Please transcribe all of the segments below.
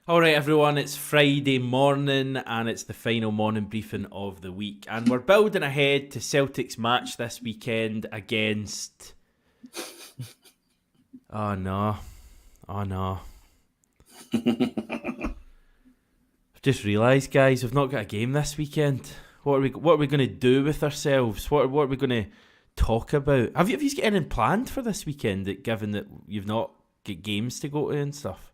All right, everyone, it's Friday morning and it's the final morning briefing of the week. And we're building ahead to Celtic's match this weekend against... Oh, no. I've just realised, guys, we've not got a game this weekend. What are we going to do with ourselves? What are we going to talk about? Have you got anything planned for this weekend, given that you've not got games to go to and stuff?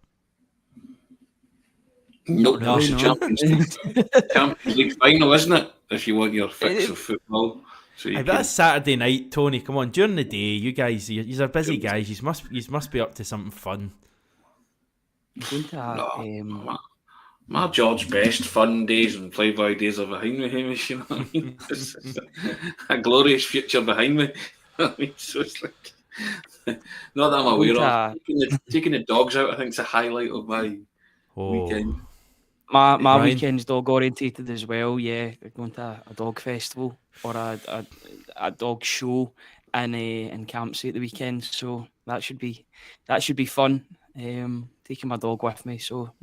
No, it's the Champions League final, isn't it? If you want your fix of football. So that's Saturday night, Tony. Come on, during the day, you guys, you are busy guys. You must be up to something fun. My George Best fun days and Playboy days are behind me, Hamish. You know what I mean? A glorious future behind me. I mean, so it's like not that I'm aware of. Taking the dogs out, I think, is a highlight of my weekend. My weekend's dog orientated as well. Yeah, going to a dog festival or a dog show in Campsie at the weekend. So that should be fun. Taking my dog with me. So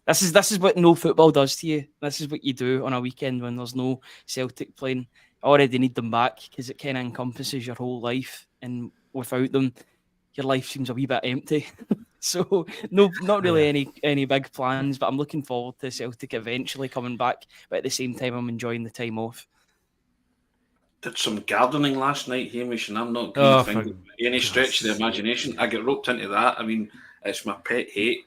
this is what no football does to you. This is what you do on a weekend when there's no Celtic playing. I already need them back because it kind of encompasses your whole life, and without them, your life seems a wee bit empty. So no, not really any big plans, but I'm looking forward to Celtic eventually coming back. But at the same time, I'm enjoying the time off. Did some gardening last night, Hamish, and I'm not going to think any stretch of the imagination. I get roped into that. I mean, it's my pet hate.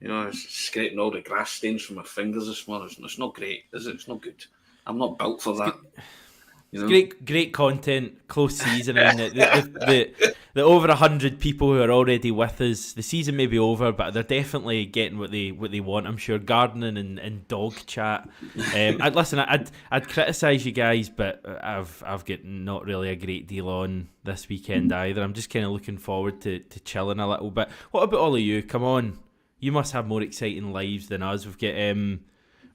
It's scraping all the grass stains from my fingers this morning. It's not great, is it? It's not good. I'm not built for that. It's great content, close season. I mean, the over 100 people who are already with us, the season may be over, but they're definitely getting what they want. I'm sure gardening and dog chat. I'd criticise you guys, but I've got not really a great deal on this weekend either. I'm just kind of looking forward to chilling a little bit. What about all of you? Come on, you must have more exciting lives than us. We've got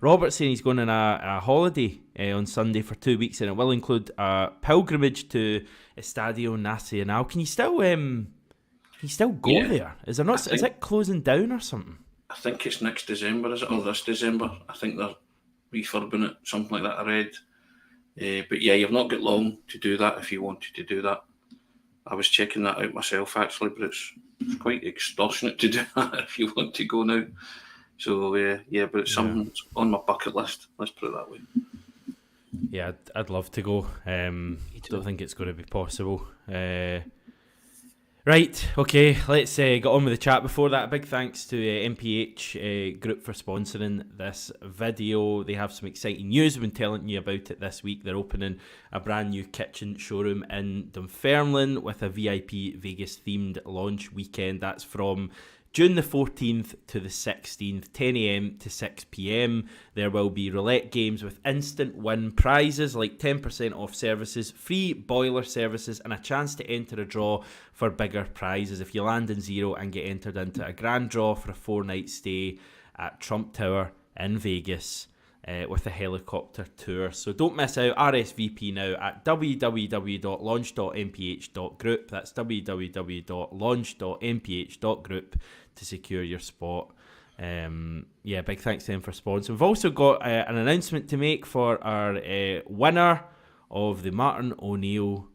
Robert saying he's going on a holiday on Sunday for 2 weeks, and it will include a pilgrimage to Estadio Nacional. Can you still go there? Is there not? Is it closing down or something? I think it's next December, is it? Or this December? I think they're refurbing it, something like that. I read, but yeah, you've not got long to do that if you wanted to do that. I was checking that out myself actually, but it's quite extortionate to do that if you want to go now. So, but it's something that's on my bucket list. Let's put it that way. Yeah, I'd love to go. Don't think it's going to be possible. Right, okay, let's get on with the chat. Before that, a big thanks to MPH Group for sponsoring this video. They have some exciting news. We've been telling you about it this week. They're opening a brand new kitchen showroom in Dunfermline with a VIP Vegas themed launch weekend. That's from June the 14th to the 16th, 10 a.m. to 6 p.m. There will be roulette games with instant win prizes like 10% off services, free boiler services, and a chance to enter a draw for bigger prizes if you land in zero and get entered into a grand draw for a 4-night stay at Trump Tower in Vegas with a helicopter tour. So don't miss out. RSVP now at www.launch.mph.group. That's www.launch.mph.group to secure your spot. Big thanks to them for sponsoring. We've also got an announcement to make for our winner of the Martin O'Neill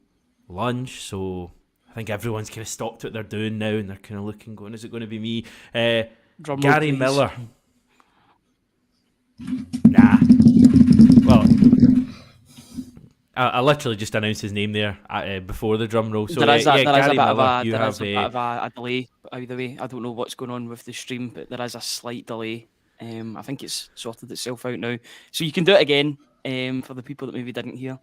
lunch. So I think everyone's kind of stopped what they're doing now and they're kind of looking, going, is it going to be me? Gary Miller. Nah. Well, I literally just announced his name there before the drum roll. So there is a bit Gary of Miller, a delay. Either way, I don't know what's going on with the stream, but there is a slight delay. I think it's sorted itself out now, so you can do it again for the people that maybe didn't hear.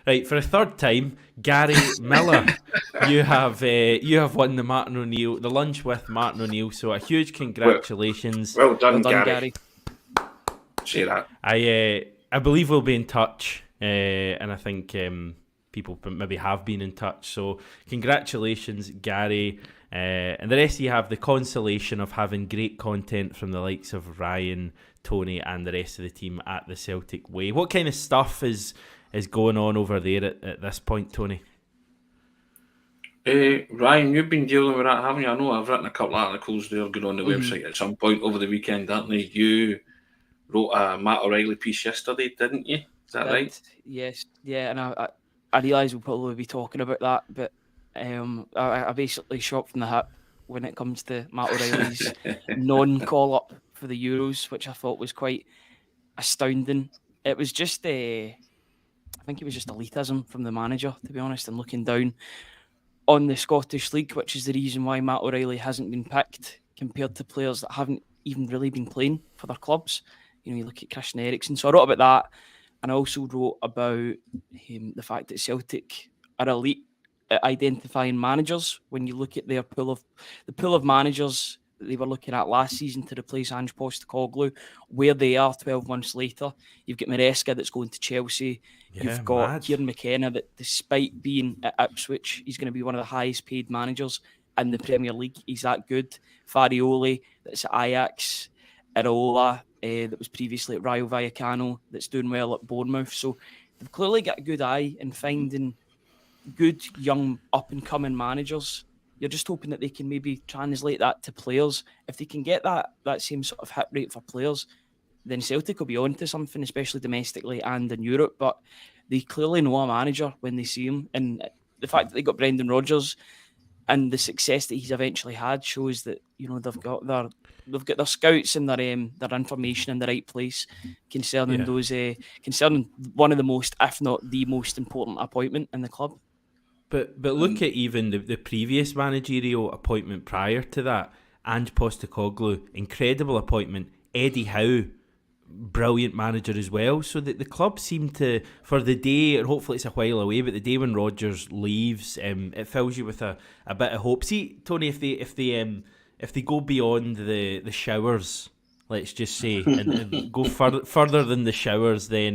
Right, for a third time, Gary Miller, you have won the Martin O'Neill, the lunch with Martin O'Neill. So a huge congratulations. Well done, Gary. Say that. I believe we'll be in touch, and I think people maybe have been in touch. So congratulations, Gary. And the rest of you have the consolation of having great content from the likes of Ryan, Tony, and the rest of the team at the Celtic Way. What kind of stuff is going on over there at this point, Tony? Ryan, you've been dealing with that, haven't you? I know I've written a couple of articles there going on the website at some point over the weekend, aren't they? You wrote a Matt O'Reilly piece yesterday, didn't you? Is that right? Yes, yeah, and I realise we'll probably be talking about that, but I basically shot from the hip when it comes to Matt O'Reilly's non-call up for the Euros, which I thought was quite astounding. It was just I think it was just elitism from the manager, to be honest, and looking down on the Scottish League, which is the reason why Matt O'Reilly hasn't been picked compared to players that haven't even really been playing for their clubs. You look at Christian Eriksen. So I wrote about that, and I also wrote about the fact that Celtic are elite at identifying managers. When you look at their pool of managers that they were looking at last season to replace Ange Postecoglou, where they are 12 months later. You've got Maresca that's going to Chelsea. Yeah, You've got mad. Kieran McKenna that, despite being at Ipswich, he's going to be one of the highest paid managers in the Premier League. He's that good. Farioli, that's at Ajax. Iraola, that was previously at Rayo Vallecano, that's doing well at Bournemouth. So they've clearly got a good eye in finding good young up-and-coming managers. You're just hoping that they can maybe translate that to players. If they can get that same sort of hit rate for players, then Celtic will be on to something, especially domestically and in Europe. But they clearly know a manager when they see him. And the fact that they got Brendan Rodgers and the success that he's eventually had shows that they've got their scouts and their information in the right place concerning concerning one of the most, if not the most important appointment in the club. But look at even the previous managerial appointment prior to that, Ange Postecoglou, incredible appointment. Eddie Howe, brilliant manager as well. So that the club seem to, for the day, and hopefully it's a while away, but the day when Rodgers leaves, it fills you with a bit of hope. See, Tony, if they go beyond the showers, let's just say, and go further than the showers, then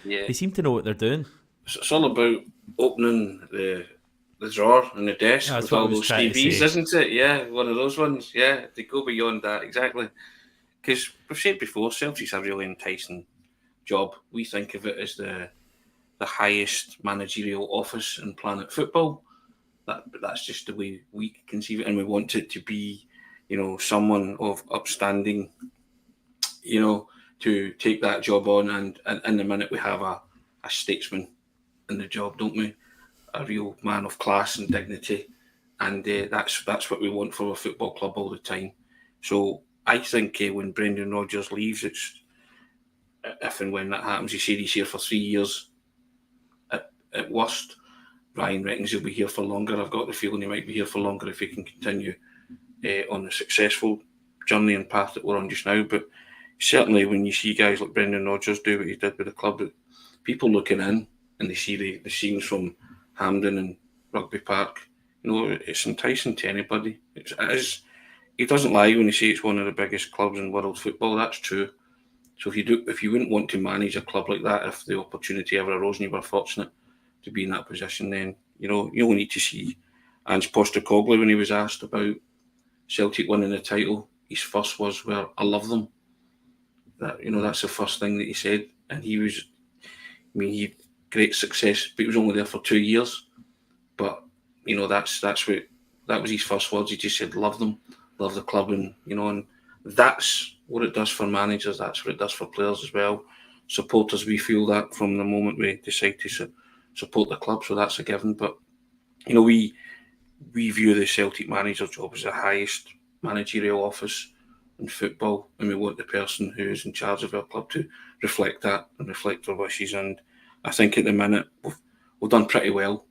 they seem to know what they're doing. It's all about opening the drawer in the desk with all those TVs, isn't it? Yeah, one of those ones. Yeah, they go beyond that, exactly. Because we've said before, Celtic's a really enticing job. We think of it as the highest managerial office in planet football. That's just the way we conceive it, and we want it to be, someone of upstanding, to take that job on. And in the minute we have a statesman in the job, don't we? A real man of class and dignity, and that's what we want for a football club all the time. So I think when Brendan Rodgers leaves, it's if and when that happens. He said he's here for 3 years at worst. Ryan reckons he'll be here for longer. I've got the feeling he might be here for longer if he can continue on the successful journey and path that we're on just now. But certainly when you see guys like Brendan Rodgers do what he did with the club, people looking in and they see the scenes from Hampden and Rugby Park, it's enticing to anybody. It is. He doesn't lie when he says it's one of the biggest clubs in world football. That's true. So if you wouldn't want to manage a club like that, if the opportunity ever arose and you were fortunate to be in that position, then you'll need to see Ange Postecoglou when he was asked about Celtic winning the title. His first was, "Well, I love them." That's the first thing that he said, and he had great success, but he was only there for 2 years. But that was his first words. He just said, "Love them, love the club," and and that's what it does for managers. That's what it does for players as well. Supporters, we feel that from the moment we decide to support the club, so that's a given. But we view the Celtic manager's job as the highest managerial office in football, and we want the person who is in charge of our club to reflect that and reflect their wishes. And I think at the minute we've done pretty well.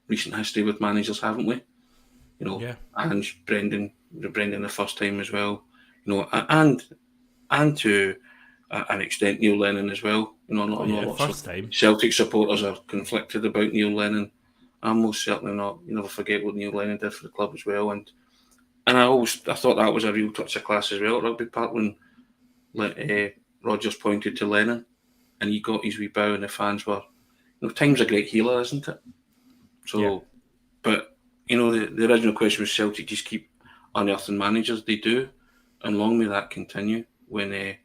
Recent history with managers, haven't we? And Brendan the first time as well. And to an extent Neil Lennon as well. First time. Celtic supporters are conflicted about Neil Lennon. I'm most certainly not. You never forget what Neil Lennon did for the club as well. And I thought that was a real touch of class as well at Rugby Park when Rodgers pointed to Lennon and he got his wee bow and the fans were, time's a great healer, isn't it? So, but, the original question was Celtic just keep unearthing managers. They do, and long may that continue when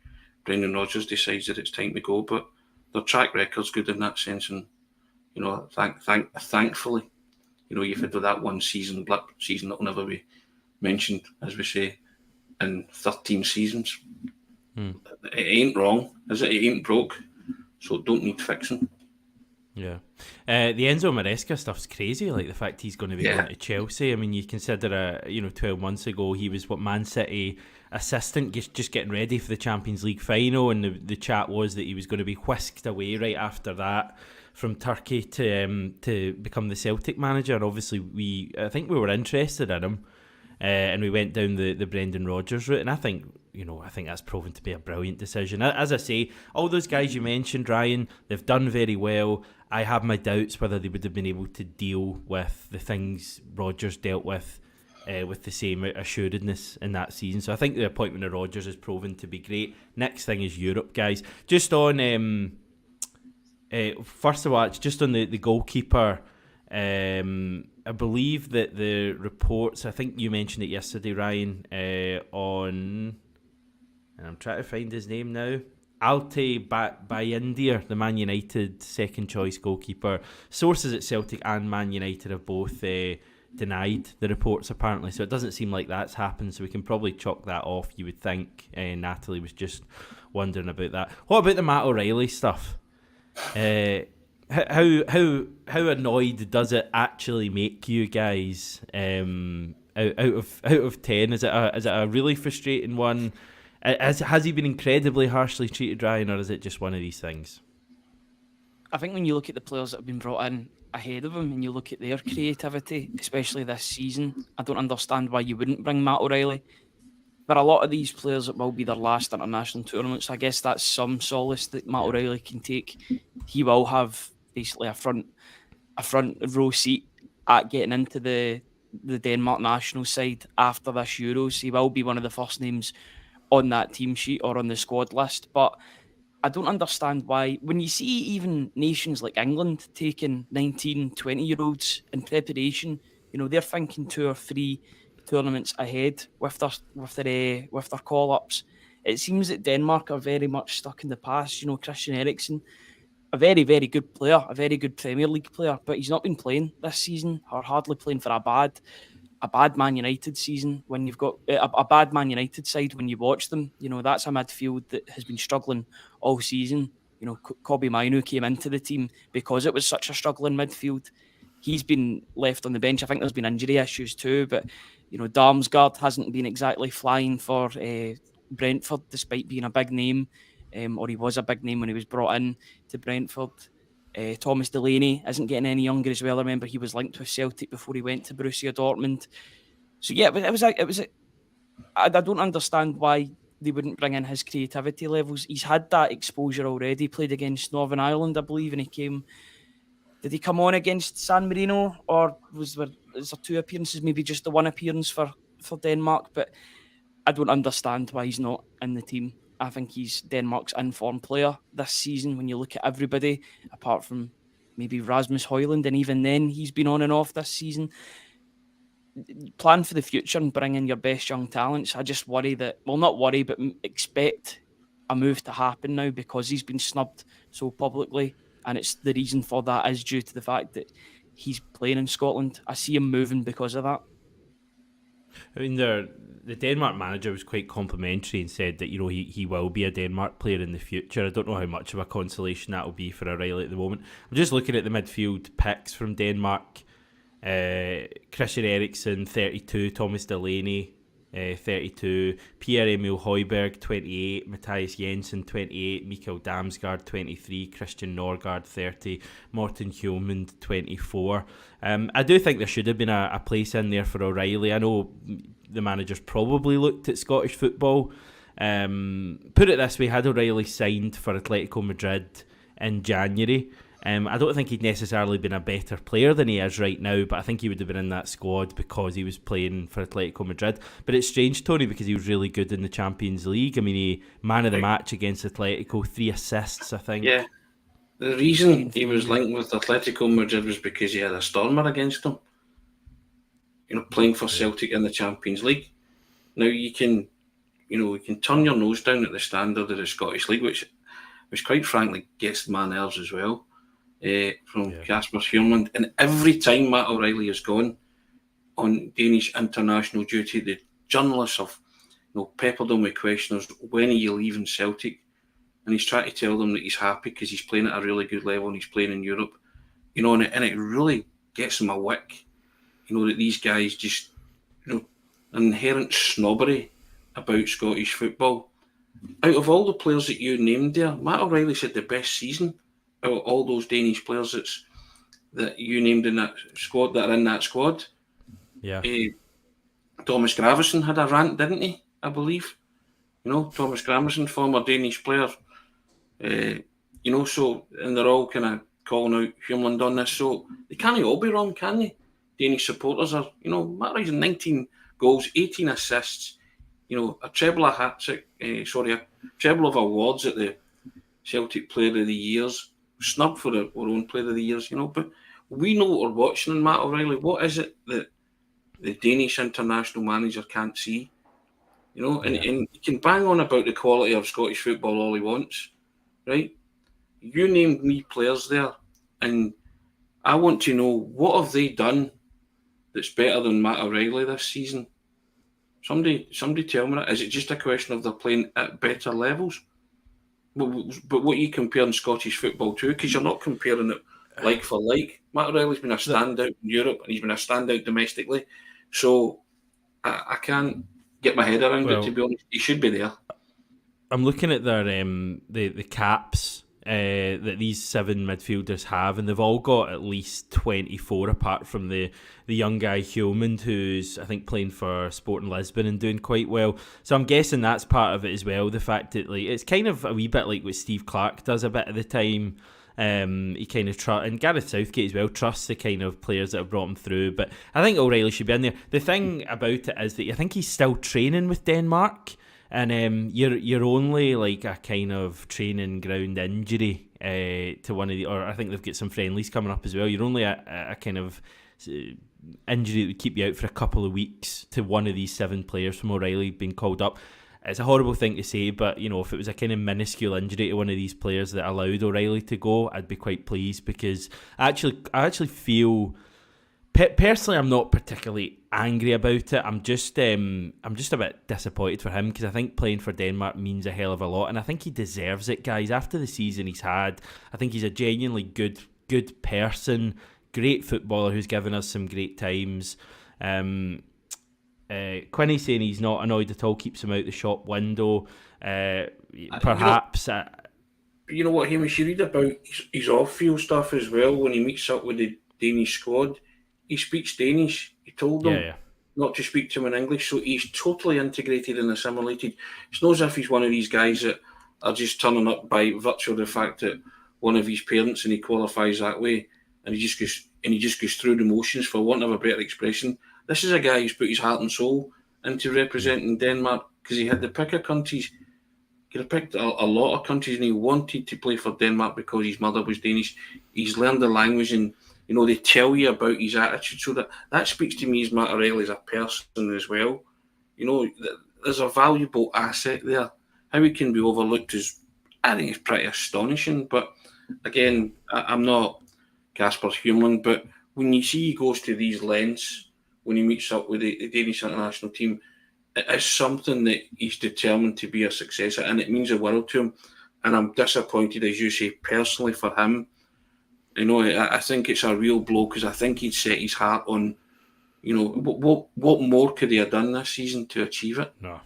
Brendan Rodgers decides that it's time to go. But their track record's good in that sense, and thankfully, you've had that one season that will never be mentioned, as we say, in 13 seasons. It ain't wrong, is it? It ain't broke, so it don't need fixing. Yeah. The Enzo Maresca stuff's crazy, like the fact he's going to be going to Chelsea. I mean, you consider, 12 months ago, he was Man City assistant, just getting ready for the Champions League final, and the chat was that he was going to be whisked away right after that from Turkey to become the Celtic manager. And obviously, I think we were interested in him, and we went down the Brendan Rodgers route, and I think that's proven to be a brilliant decision. As I say, all those guys you mentioned, Ryan, they've done very well. I have my doubts whether they would have been able to deal with the things Rodgers dealt with the same assuredness in that season. So I think the appointment of Rodgers has proven to be great. Next thing is Europe, guys. Just on, first of all, it's just on the goalkeeper. I believe that the reports, I think you mentioned it yesterday, Ryan, and I'm trying to find his name now, Altay Bayindir, the Man United second choice goalkeeper. Sources at Celtic and Man United have both denied the reports apparently, so it doesn't seem like that's happened, so we can probably chalk that off, you would think. Natalie was just wondering about that. What about the Matt O'Reilly stuff? How annoyed does it actually make you guys? Out of 10, is it a really frustrating one? Has he been incredibly harshly treated, Ryan, or is it just one of these things? I think when you look at the players that have been brought in ahead of him and you look at their creativity, especially this season, I don't understand why you wouldn't bring Matt O'Reilly. For a lot of these players, it will be their last international tournament, so I guess that's some solace that Matt O'Reilly can take. He will have basically a front row seat at getting into the Denmark national side after this Euros. He will be one of the first names on that team sheet or on the squad list. But I don't understand why, when you see even nations like England taking 19, 20-year-olds in preparation, they're thinking 2 or 3 tournaments ahead with their call-ups. It seems that Denmark are very much stuck in the past. Christian Eriksen, a very, very good player, a very good Premier League player, but he's not been playing this season, or hardly playing for a bad Man United season. When you've got a bad Man United side, when you watch them, that's a midfield that has been struggling all season. Kobbie Mainoo came into the team because it was such a struggling midfield. He's been left on the bench. I think there's been injury issues too, but Damsgaard hasn't been exactly flying for Brentford, despite being a big name, or he was a big name when he was brought in to Brentford. Thomas Delaney isn't getting any younger as well. I remember he was linked with Celtic before he went to Borussia Dortmund. So yeah, I don't understand why they wouldn't bring in his creativity levels. He's had that exposure already. Played against Northern Ireland, I believe, and did he come on against San Marino, or is there 2 appearances, maybe just the 1 appearance for Denmark? But I don't understand why he's not in the team. I think he's Denmark's informed player this season when you look at everybody, apart from maybe Rasmus Højlund, and even then he's been on and off this season. Plan for the future and bring in your best young talents. I just worry that, well, not worry, but expect a move to happen now because he's been snubbed so publicly, and it's the reason for that is due to the fact that he's playing in Scotland. I see him moving because of that. I mean, the Denmark manager was quite complimentary and said that he will be a Denmark player in the future. I don't know how much of a consolation that will be for O'Reilly at the moment. I'm just looking at the midfield picks from Denmark. Christian Eriksen 32, Thomas Delaney 32, Pierre-Emil Højbjerg 28, Matthias Jensen 28, Mikael Damsgaard 23, Christian Norgard 30, Morten Hjulmand 24. I do think there should have been a place in there for O'Reilly. I know the managers probably looked at Scottish football. Put it this way, had O'Reilly signed for Atletico Madrid in January, I don't think he'd necessarily been a better player than he is right now, but I think he would have been in that squad because he was playing for Atletico Madrid. But it's strange, Tony, because he was really good in the Champions League. I mean, he man of the match against Atletico, 3 assists, I think. Yeah. The reason he was linked with Atletico Madrid was because he had a stormer against him. Playing for Celtic in the Champions League. Now you can turn your nose down at the standard of the Scottish League, which quite frankly gets my nerves as well. from Casper Hurmand. And every time Matt O'Reilly has gone on Danish international duty, the journalists have peppered him with questions. When are you leaving Celtic? And he's trying to tell them that he's happy because he's playing at a really good level and he's playing in Europe. And it really gets him a wick. That these guys just, inherent snobbery about Scottish football. Out of all the players that you named there, Matt O'Reilly's had the best season out of all those Danish players that you named in that squad, that are in that squad. Yeah. Thomas Gravesen had a rant, didn't he? I believe. Thomas Gravesen, former Danish player. So, and they're all kind of calling out Hurmand on this. So they can't all be wrong, can they? Danish supporters are, Matt O'Reilly's 19 goals, 18 assists, a treble of a treble of awards at the Celtic Player of the Years, snubbed for our own Player of the Years, but we know what we're watching in Matt O'Reilly. What is it that the Danish international manager can't see? And he can bang on about the quality of Scottish football all he wants, right? You named me players there, and I want to know, what have they done that's better than Matt O'Reilly this season? Somebody tell me that. Is it just a question of they're playing at better levels? But what are you comparing Scottish football to? Because you're not comparing it like for like. Matt O'Reilly's been a standout in Europe and he's been a standout domestically. So I can't get my head around it, to be honest. He should be there. I'm looking at their the caps that these 7 midfielders have, and they've all got at least 24, apart from the young guy Hillman, who's I think playing for Sporting Lisbon and doing quite well. So I'm guessing that's part of it as well. The fact that it's kind of a wee bit like what Steve Clarke does a bit of the time. He kind of and Gareth Southgate as well trusts the kind of players that have brought him through. But I think O'Reilly should be in there. The thing about it is that I think he's still training with Denmark. And you're only like a kind of training ground injury to one of or I think they've got some friendlies coming up as well. You're only a kind of injury that would keep you out for a couple of weeks to one of these 7 players from O'Reilly being called up. It's a horrible thing to say, but if it was a kind of minuscule injury to one of these players that allowed O'Reilly to go, I'd be quite pleased, because I actually feel. Personally, I'm not particularly angry about it. I'm just a bit disappointed for him, because I think playing for Denmark means a hell of a lot, and I think he deserves it, guys. After the season he's had, I think he's a genuinely good person, great footballer who's given us some great times. Quinny's saying he's not annoyed at all, keeps him out the shop window. Perhaps. You know what, Hamish, you read about his off-field stuff as well when he meets up with the Danish squad. He speaks Danish. He told them not to speak to him in English, so he's totally integrated and assimilated. It's not as if he's one of these guys that are just turning up by virtue of the fact that one of his parents and he qualifies that way, and he just goes through the motions, for want of a better expression. This is a guy who's put his heart and soul into representing Denmark, because he had the pick of countries. He could have picked a lot of countries, and he wanted to play for Denmark because his mother was Danish. He's learned the language, and they tell you about his attitude. So that speaks to me as Matt O'Reilly as a person as well. There's a valuable asset there. How he can be overlooked I think it's pretty astonishing. But again, I'm not Casper Hurmand, but when you see he goes to these lengths, when he meets up with the Danish international team, it is something that he's determined to be a success at, and it means the world to him. And I'm disappointed, as you say, personally for him. I think it's a real blow, because I think he'd set his heart on, what more could he have done this season to achieve it? No,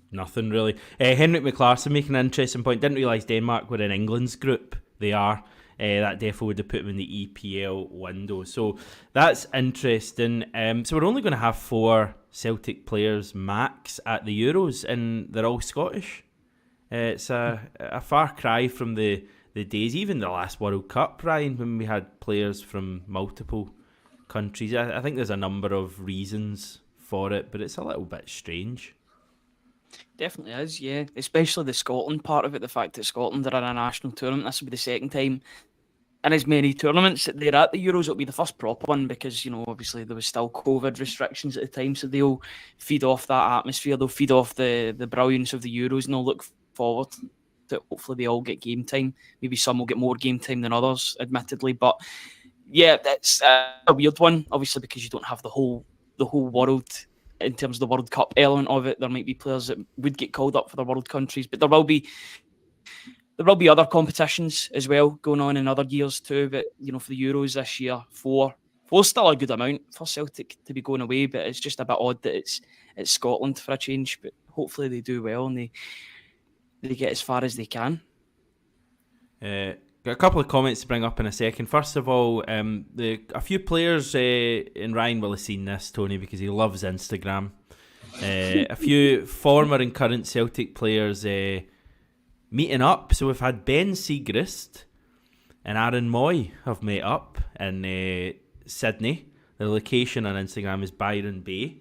nothing really. Henrik McLarsson making an interesting point. Didn't realise Denmark were in England's group. They are. That definitely would have put them in the EPL window. So that's interesting. So we're only going to have 4 Celtic players max at the Euros, and they're all Scottish. It's a far cry from the days, even the last World Cup, Ryan, when we had players from multiple countries. I think there's a number of reasons for it, but it's a little bit strange. Definitely is, yeah. Especially the Scotland part of it, the fact that Scotland are in a national tournament. This will be the second time in as many tournaments that they're at the Euros. It'll be the first proper one, because, obviously there was still COVID restrictions at the time, so they'll feed off that atmosphere, they'll feed off the brilliance of the Euros, and they'll look forward it. Hopefully they all get game time. Maybe some will get more game time than others, admittedly. But yeah, that's a weird one, obviously, because you don't have the whole world in terms of the World Cup element of it. There might be players that would get called up for their world countries, but there will be other competitions as well going on in other years too. But for the Euros this year, four's still a good amount for Celtic to be going away, but it's just a bit odd that it's Scotland for a change. But hopefully they do well and they get as far as they can. Got a couple of comments to bring up in a second. First of all, a few players, and Ryan will have seen this, Tony, because he loves Instagram. A few former and current Celtic players meeting up. So we've had Ben Siegrist and Aaron Moy have met up in Sydney. The location on Instagram is Byron Bay.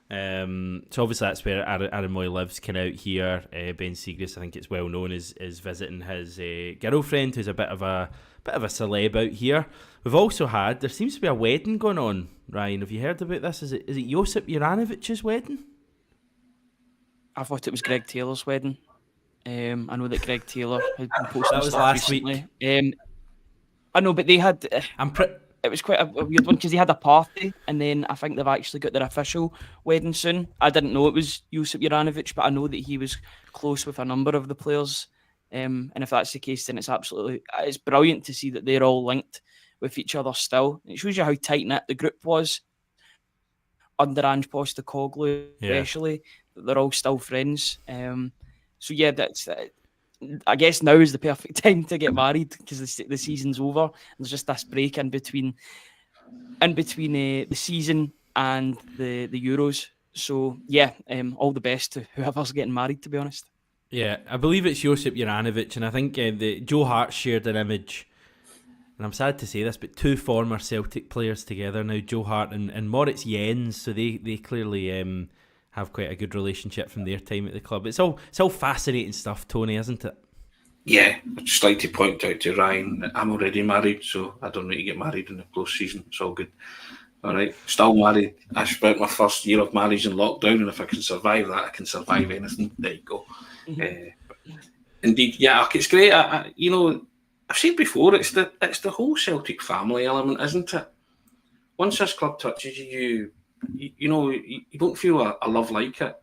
So obviously that's where Aaron Moy lives, kind of out here. Ben Siegrist, I think it's well known, is visiting his girlfriend, who's a bit of a celeb out here. We've also had, there seems to be a wedding going on. Ryan, have you heard about this? Is it Josip Juranovic's wedding? I thought it was Greg Taylor's wedding. I know that Greg Taylor had been posting that was stuff last recently. week. I know, but they had. It was quite a weird one because they had a party, and then I think they've actually got their official wedding soon. I didn't know it was Josip Juranovic, but I know that he was close with a number of the players. And if that's the case, then it's brilliant to see that they're all linked with each other still. It shows you how tight knit the group was under Ange Postecoglou, especially. That they're all still friends. So yeah, that's. I guess now is the perfect time to get married because the season's over. There's just this break in between the season and the Euros. So yeah, all the best to whoever's getting married, to be honest. Yeah, I believe it's Josip Juranovic, and I think Joe Hart shared an image, and I'm sad to say this, but two former Celtic players together now, Joe Hart and Moritz Jens, so they clearly have quite a good relationship from their time at the club. It's all fascinating stuff, Tony, isn't it? Yeah, I'd just like to point out to Ryan that I'm already married, so I don't need to get married in the close season. It's all good. All right, still married. I spent my first year of marriage in lockdown, and if I can survive that, I can survive anything. There you go. Indeed, yeah, it's great. I've said before, it's the whole Celtic family element, isn't it? Once this club touches you, you don't feel a love like it,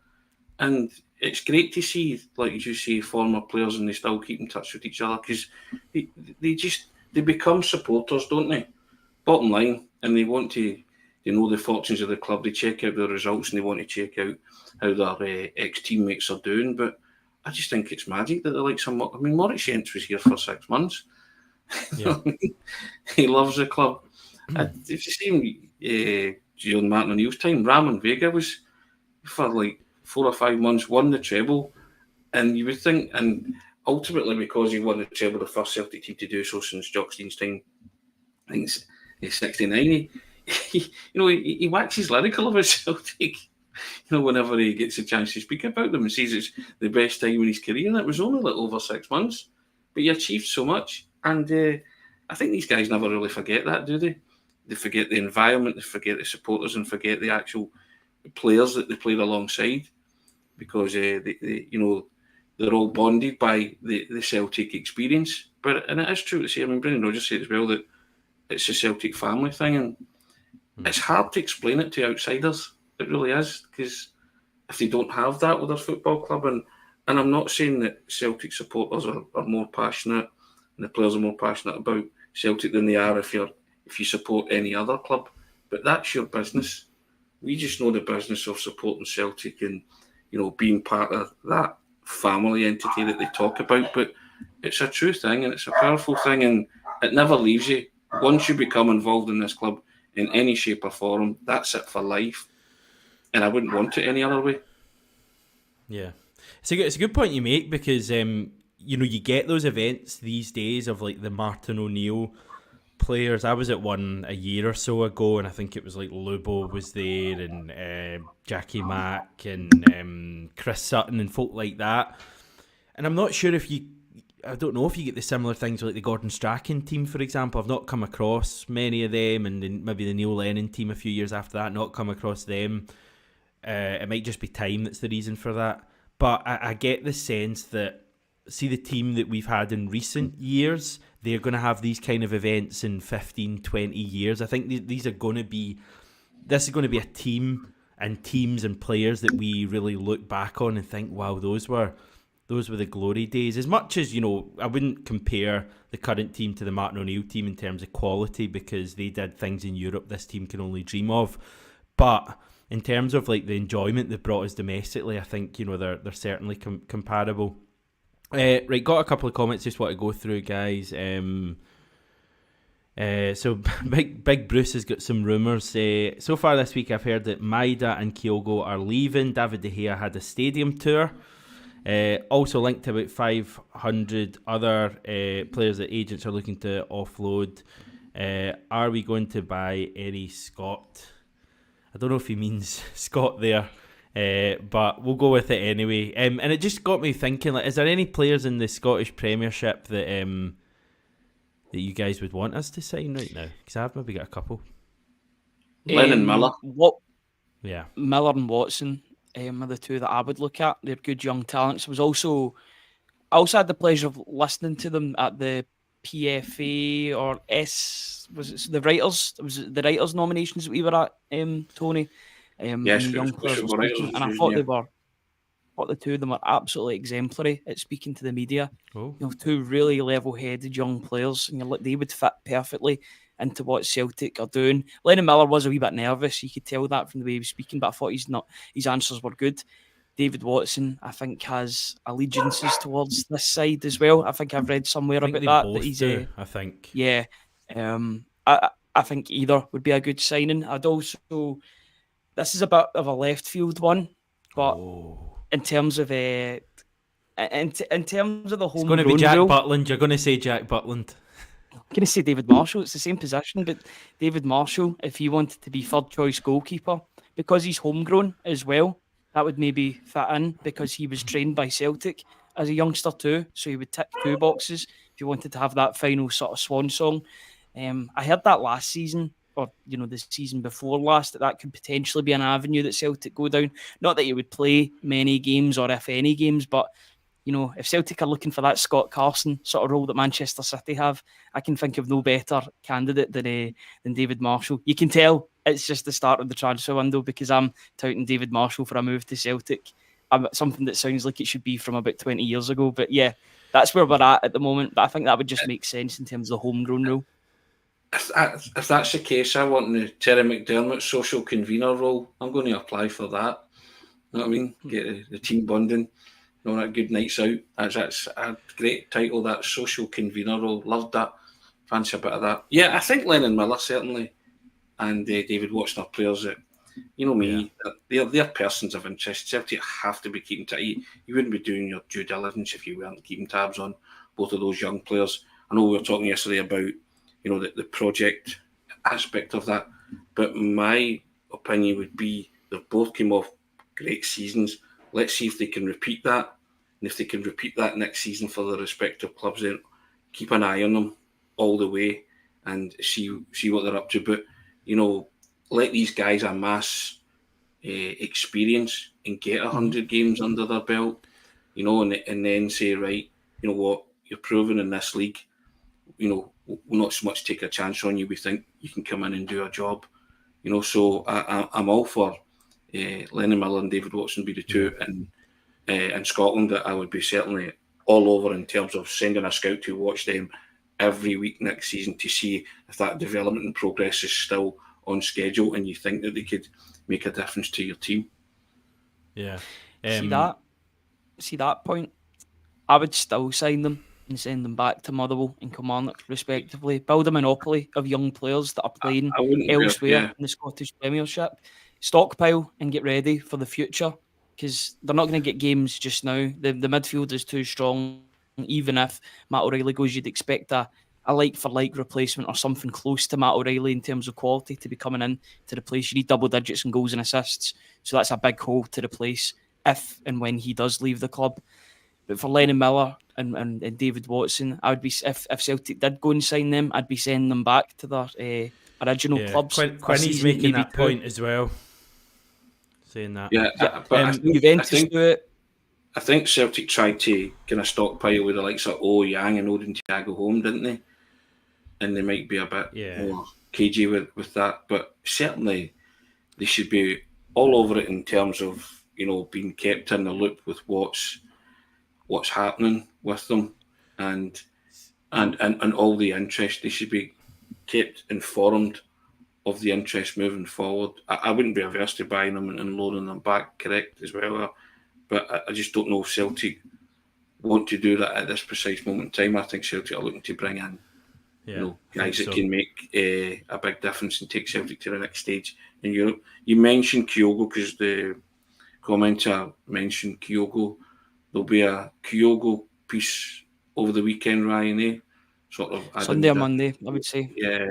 and it's great to see, like you say, former players and they still keep in touch with each other because they become supporters, don't they? Bottom line, and they want to, know the fortunes of the club. They check out the results and they want to check out how their ex-teammates are doing. But I just think it's magic that they're like some. I mean, Moritz Jens was here for 6 months. Yeah. He loves the club. It's the same. During Martin O'Neill's time, Ramon Vega was for like 4 or 5 months, won the treble, and you would think, and ultimately because he won the treble, the first Celtic team to do so since Jock Stein's time, I think it's 69. He waxes lyrical about Celtic, whenever he gets a chance to speak about them and says it's the best time in his career, and it was only like over 6 months, but he achieved so much, and I think these guys never really forget that, do they? They forget the environment, they forget the supporters, and forget the actual players that they played alongside, because they're all bonded by the Celtic experience. And it is true to say, I mean, Brendan Rodgers said as well that it's a Celtic family thing, and it's hard to explain it to outsiders. It really is, because if they don't have that with their football club, and I'm not saying that Celtic supporters are more passionate and the players are more passionate about Celtic than they are if you support any other club, but that's your business. We just know the business of supporting Celtic and, being part of that family entity that they talk about. But it's a true thing and it's a powerful thing, and it never leaves you. Once you become involved in this club in any shape or form, that's it for life. And I wouldn't want it any other way. Yeah. It's a good point you make, because, you get those events these days of like the Martin O'Neill players. I was at one a year or so ago, and I think it was like Lubo was there, and Jackie Mack, and Chris Sutton, and folk like that. And I'm not sure I don't know if you get the similar things like the Gordon Strachan team, for example. I've not come across many of them, and then maybe the Neil Lennon team a few years after that, not come across them. It might just be time that's the reason for that. But I get the sense that see the team that we've had in recent years, they're going to have these kind of events in 15, 20 years. I think this is going to be a team and teams and players that we really look back on and think, wow, those were the glory days. As much as, I wouldn't compare the current team to the Martin O'Neill team in terms of quality, because they did things in Europe this team can only dream of. But in terms of like the enjoyment they brought us domestically, I think, they're certainly comparable. Right, got a couple of comments just want to go through, guys. So Big Bruce has got some rumours. So far this week I've heard that Maida and Kyogo are leaving. David De Gea had a stadium tour. Also linked to about 500 other players that agents are looking to offload. Are we going to buy any Scott? I don't know if he means Scott there, but we'll go with it anyway. And it just got me thinking, like, is there any players in the Scottish Premiership that you guys would want us to sign right now? Because I've maybe got a couple. Lennon Miller. Yeah. Miller and Watson are the two that I would look at. They're good young talents. I also had the pleasure of listening to them at the PFA or was it the writers? Was it the writers nominations that we were at, Tony? Yes, and the young players were speaking, and I thought the two of them were absolutely exemplary at speaking to the media. Oh. Two really level-headed young players, and they would fit perfectly into what Celtic are doing. Lennon Miller was a wee bit nervous. You could tell that from the way he was speaking, but I thought his answers were good. David Watson, I think, has allegiances towards this side as well. I think I've read somewhere about that he's do, I think. Yeah. I think either would be a good signing. I'd also, this is a bit of a left field one, but in terms of in terms of the home, it's going to be Jack Butland. You're going to say Jack Butland. I'm going to say David Marshall. It's the same position, but David Marshall, if he wanted to be third choice goalkeeper, because he's homegrown as well, that would maybe fit in, because he was trained by Celtic as a youngster too, so he would tick two boxes if you wanted to have that final sort of swan song. I heard that last season, or the season before last, that could potentially be an avenue that Celtic go down. Not that he would play many games, or if any games, but if Celtic are looking for that Scott Carson sort of role that Manchester City have, I can think of no better candidate than David Marshall. You can tell it's just the start of the transfer window, because I'm touting David Marshall for a move to Celtic. Something that sounds like it should be from about 20 years ago. But yeah, that's where we're at the moment. But I think that would just make sense in terms of the homegrown role. If that's the case, I want the Terry McDermott social convener role. I'm going to apply for that. You know what I mean? Get the team bonding. That good nights out. That's a great title, that social convener role. Loved that. Fancy a bit of that. Yeah, I think Lennon Miller certainly, and David Watson are players that, they're persons of interest. Celtic have to be keeping tabs. You wouldn't be doing your due diligence if you weren't keeping tabs on both of those young players. I know we were talking yesterday about the project aspect of that, but my opinion would be they've both came off great seasons. Let's see if they can repeat that. And if they can repeat that next season for their respective clubs, then keep an eye on them all the way and see what they're up to. But, let these guys amass experience and get 100 games under their belt, and then say, right, you know what, you're proven in this league, we'll not so much take a chance on you. We think you can come in and do a job, So I'm all for Lennon Miller and David Watson be the two in Scotland that I would be certainly all over in terms of sending a scout to watch them every week next season to see if that development and progress is still on schedule and you think that they could make a difference to your team. Yeah. See that point? I would still sign them and send them back to Motherwell and Kilmarnock respectively. Build a monopoly of young players that are playing elsewhere in the Scottish Premiership. Stockpile and get ready for the future, because they're not going to get games just now. The midfield is too strong. Even if Matt O'Reilly goes, you'd expect a like-for-like replacement or something close to Matt O'Reilly in terms of quality to be coming in to replace. You need double digits in goals and assists. So that's a big hole to replace if and when he does leave the club. But for Lennon Miller and David Watson, I would be, if Celtic did go and sign them, I'd be sending them back to their original clubs. Quinny's making that point as well. Saying that. But Juventus do it. I think Celtic tried to kind of stockpile with the likes of Yang and Odin Thiago home, didn't they? And they might be a bit more cagey with that, but certainly they should be all over it in terms of, you know, being kept in the loop with what's happening with them, and all the interest. They should be kept informed of the interest moving forward. I wouldn't be averse to buying them and loaning them back, correct, as well. But I just don't know if Celtic want to do that at this precise moment in time. I think Celtic are looking to bring in guys that can make a big difference and take Celtic to the next stage in Europe. You mentioned Kyogo because the commenter mentioned Kyogo. There'll be a Kyogo piece over the weekend, Ryan, sort of Sunday or Monday, I would say. Yeah,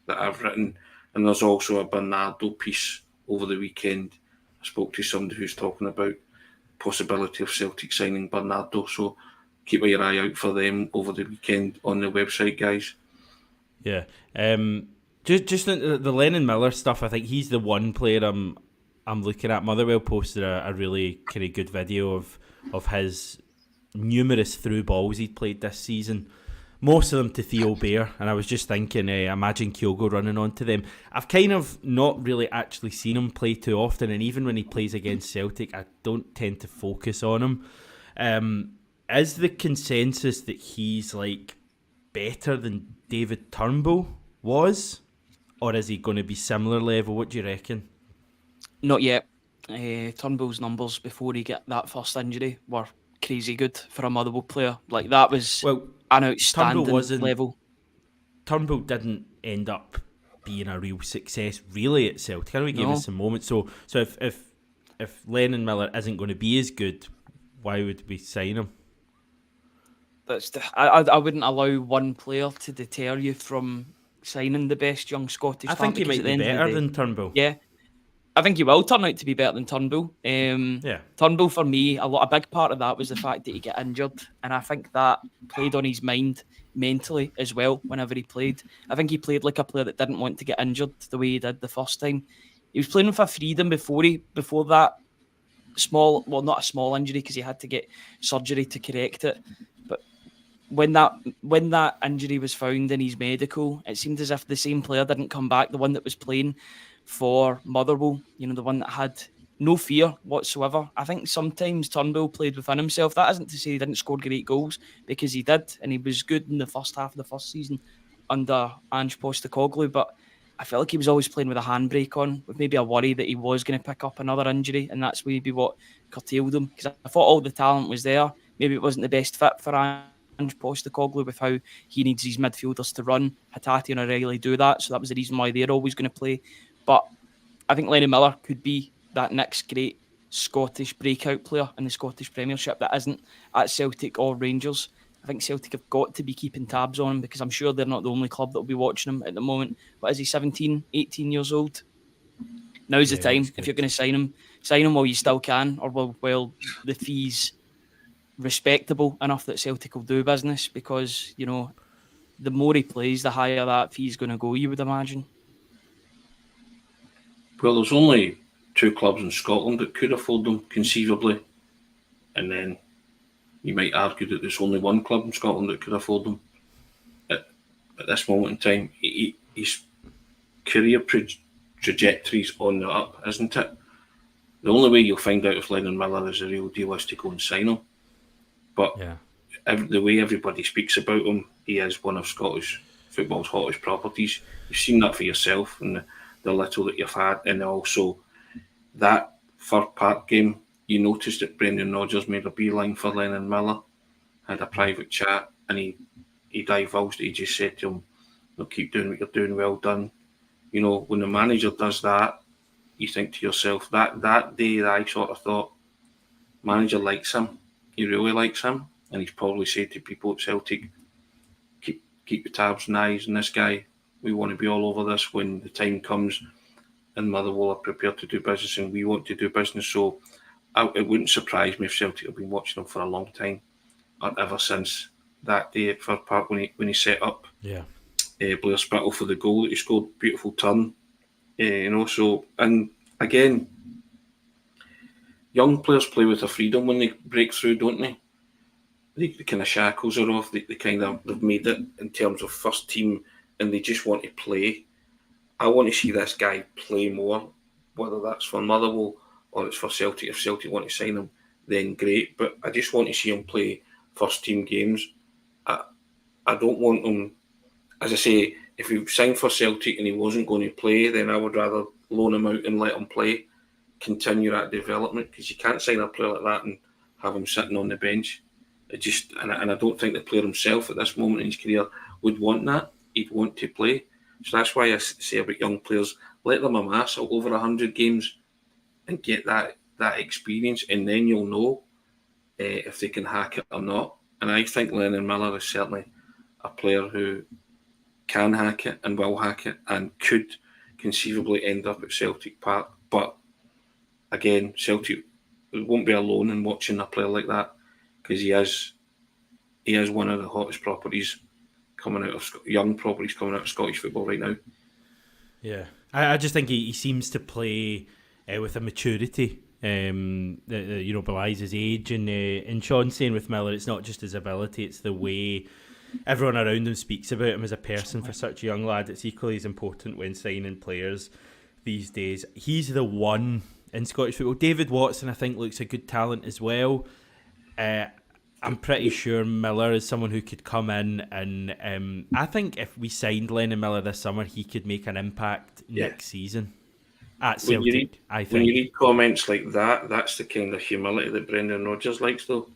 that I've written. And there's also a Bernardo piece over the weekend. I spoke to somebody who's talking about possibility of Celtic signing Bernardo, so keep your eye out for them over the weekend on the website, guys. Yeah, just the Lennon Miller stuff. I think he's the one player I'm looking at. Motherwell posted a really kind of good video of his numerous through balls he'd played this season. Most of them to Theo Bair, and I was just thinking, imagine Kyogo running onto them. I've kind of not really actually seen him play too often, and even when he plays against Celtic, I don't tend to focus on him. Is the consensus that he's like better than David Turnbull was, or is he going to be similar level? What do you reckon? Not yet. Turnbull's numbers before he got that first injury were crazy good for a Motherwell player. Like that was an outstanding level. Turnbull didn't end up being a real success really at Celtic. Can we give us some moments? So if Lennon Miller isn't going to be as good, why would we sign him? I wouldn't allow one player to deter you from signing the best young Scottish talent. I think he might be better than Turnbull. Yeah, I think he will turn out to be better than Turnbull. Turnbull, for me, a big part of that was the fact that he got injured, and I think that played on his mind mentally as well whenever he played. I think he played like a player that didn't want to get injured the way he did the first time. He was playing with a freedom before that not a small injury because he had to get surgery to correct it. But when that injury was found in his medical, it seemed as if the same player didn't come back, the one that was playing for Motherwell, the one that had no fear whatsoever. I think sometimes Turnbull played within himself. That isn't to say he didn't score great goals, because he did, and he was good in the first half of the first season under Ange Postecoglou, but I felt like he was always playing with a handbrake on, with maybe a worry that he was going to pick up another injury, and that's maybe what curtailed him, because I thought all the talent was there. Maybe it wasn't the best fit for Ange Postecoglou with how he needs his midfielders to run. Hatate and O'Reilly do that, so that was the reason why they're always going to play. But I think Lennon Miller could be that next great Scottish breakout player in the Scottish Premiership that isn't at Celtic or Rangers. I think Celtic have got to be keeping tabs on him, because I'm sure they're not the only club that will be watching him at the moment. But is he 17, 18 years old? Now's the time. If you're going to sign him while you still can, or while the fee's respectable enough that Celtic will do business, because, the more he plays, the higher that fee's going to go, you would imagine. Well, there's only 2 clubs in Scotland that could afford them, conceivably. And then you might argue that there's only 1 club in Scotland that could afford them at this moment in time. His career trajectory's on the up, isn't it? The only way you'll find out if Lennon Miller is a real deal is to go and sign him. But the way everybody speaks about him, he is one of Scottish football's hottest properties. You've seen that for yourself and the little that you've had, and also that Fir Park game, you noticed that Brendan Rodgers made a beeline for Lennon Miller, had a private chat, and he divulged that he just said to him, keep doing what you're doing, well done. When the manager does that, you think to yourself, that day I sort of thought, manager likes him, he really likes him, and he's probably said to people at Celtic, keep the tabs and eyes on this guy. We want to be all over this when the time comes and Motherwell are prepared to do business and we want to do business. So it wouldn't surprise me if Celtic have been watching him for a long time, or ever since that day at Fir Park when he set up Blair Spittle for the goal that he scored. Beautiful turn. So, and again, young players play with a freedom when they break through, don't they? The kind of shackles are off. They've made it in terms of first team, and they just want to play. I want to see this guy play more, whether that's for Motherwell or it's for Celtic. If Celtic want to sign him, then great. But I just want to see him play first team games. I don't want him, as I say, if he signed for Celtic and he wasn't going to play, then I would rather loan him out and let him play, continue that development, because you can't sign a player like that and have him sitting on the bench. And I don't think the player himself at this moment in his career would want that. He'd want to play. So that's why I say about young players, let them amass over 100 games and get that experience, and then you'll know if they can hack it or not. And I think Lennon Miller is certainly a player who can hack it and will hack it and could conceivably end up at Celtic Park. But again, Celtic won't be alone in watching a player like that, because he is one of the hottest properties coming out of young properties coming out of Scottish football right now. Yeah, I just think he seems to play with a maturity that belies his age. And Sean's saying with Miller, it's not just his ability; it's the way everyone around him speaks about him as a person. For such a young lad, it's equally as important when signing players these days. He's the one in Scottish football. David Watson, I think, looks a good talent as well. I'm pretty sure Miller is someone who could come in and I think if we signed Lennon Miller this summer, he could make an impact next season at Celtic. When you read comments like that, that's the kind of humility that Brendan Rodgers likes, though.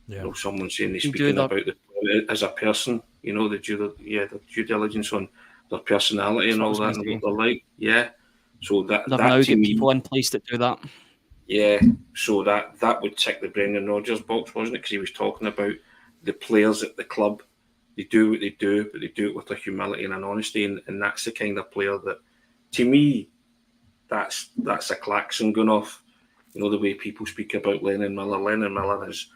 Yeah. Someone saying they're speaking about the player as a person, the due diligence on their personality and all that and what they're like. Yeah. So that now get people in place that do that. Yeah, so that would tick the Brendan Rodgers box, wasn't it? Because he was talking about the players at the club. They do what they do, but they do it with a humility and an honesty, and that's the kind of player that, to me, that's a klaxon going off. The way people speak about Lennon Miller. Lennon Miller is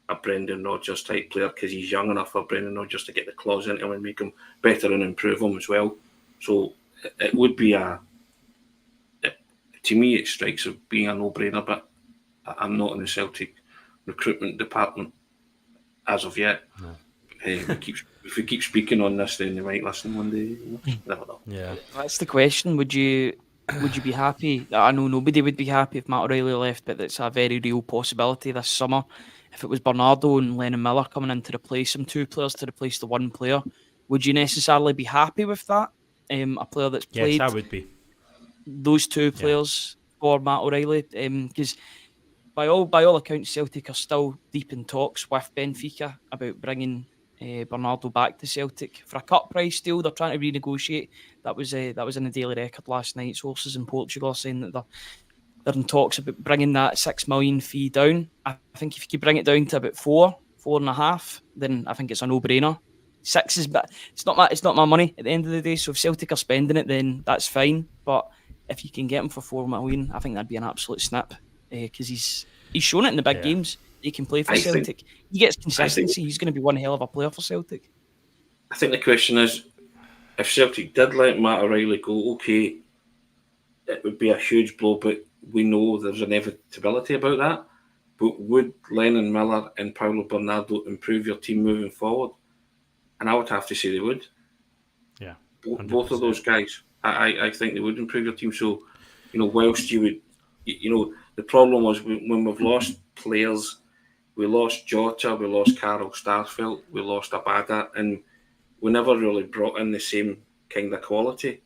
a Brendan Rodgers type player because he's young enough for Brendan Rodgers to get the claws into him and make him better and improve him as well. So it would be to me, it strikes as being a no-brainer, but I'm not in the Celtic recruitment department as of yet. No. If we keep speaking on this, then they might listen one day. Never know. Yeah, that's the question. Would you be happy? I know nobody would be happy if Matt O'Reilly left, but it's a very real possibility this summer. If it was Bernardo and Lennon Miller coming in to replace him, two players to replace the one player, would you necessarily be happy with that? A player that's played. Yes, I would be. Those two players for Matt O'Reilly, because by all accounts, Celtic are still deep in talks with Benfica about bringing Bernardo back to Celtic for a cut price deal. They're trying to renegotiate. That was in the Daily Record last night. Sources in Portugal are saying that they're in talks about bringing that $6 million fee down. I think if you could bring it down to about 4.5, then I think it's a no-brainer. 6 is, but it's not my money at the end of the day. So if Celtic are spending it, then that's fine. But if you can get him for $4 million, I think that'd be an absolute snap because he's shown it in the big games. He can play for Celtic. He gets consistency. He's going to be one hell of a player for Celtic. I think the question is, if Celtic did let Matt O'Reilly go, okay, it would be a huge blow, but we know there's inevitability about that. But would Lennon Miller and Paulo Bernardo improve your team moving forward? And I would have to say they would. Yeah, both of those guys. I think they would improve your team. So, whilst you would, the problem was when we've lost players, we lost Jota, we lost Carl Starfelt, we lost Abada, and we never really brought in the same kind of quality.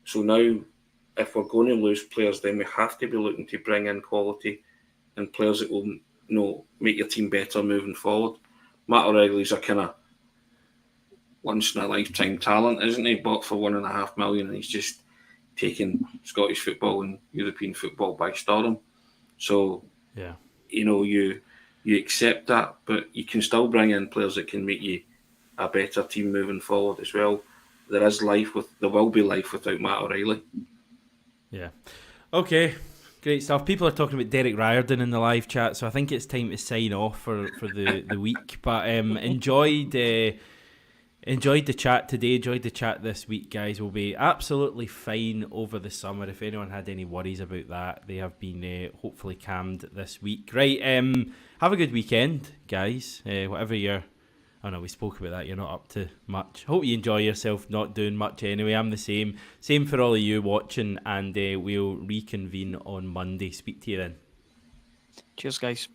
So now, if we're going to lose players, then we have to be looking to bring in quality and players that will, make your team better moving forward. Matt O'Reilly's a kind of once-in-a-lifetime talent, isn't he? Bought for $1.5 million, and he's just taken Scottish football and European football by storm. So, you accept that, but you can still bring in players that can make you a better team moving forward as well. There will be life without Matt O'Reilly. Yeah. Okay. Great stuff. People are talking about Derek Riordan in the live chat, so I think it's time to sign off for the week. But enjoyed Enjoyed the chat today, enjoyed the chat this week, guys. We'll be absolutely fine over the summer. If anyone had any worries about that, they have been hopefully calmed this week. Right, have a good weekend, guys. Whatever you're... Oh no, we spoke about that. You're not up to much. Hope you enjoy yourself, not doing much anyway. I'm the same. Same for all of you watching, and we'll reconvene on Monday. Speak to you then. Cheers, guys.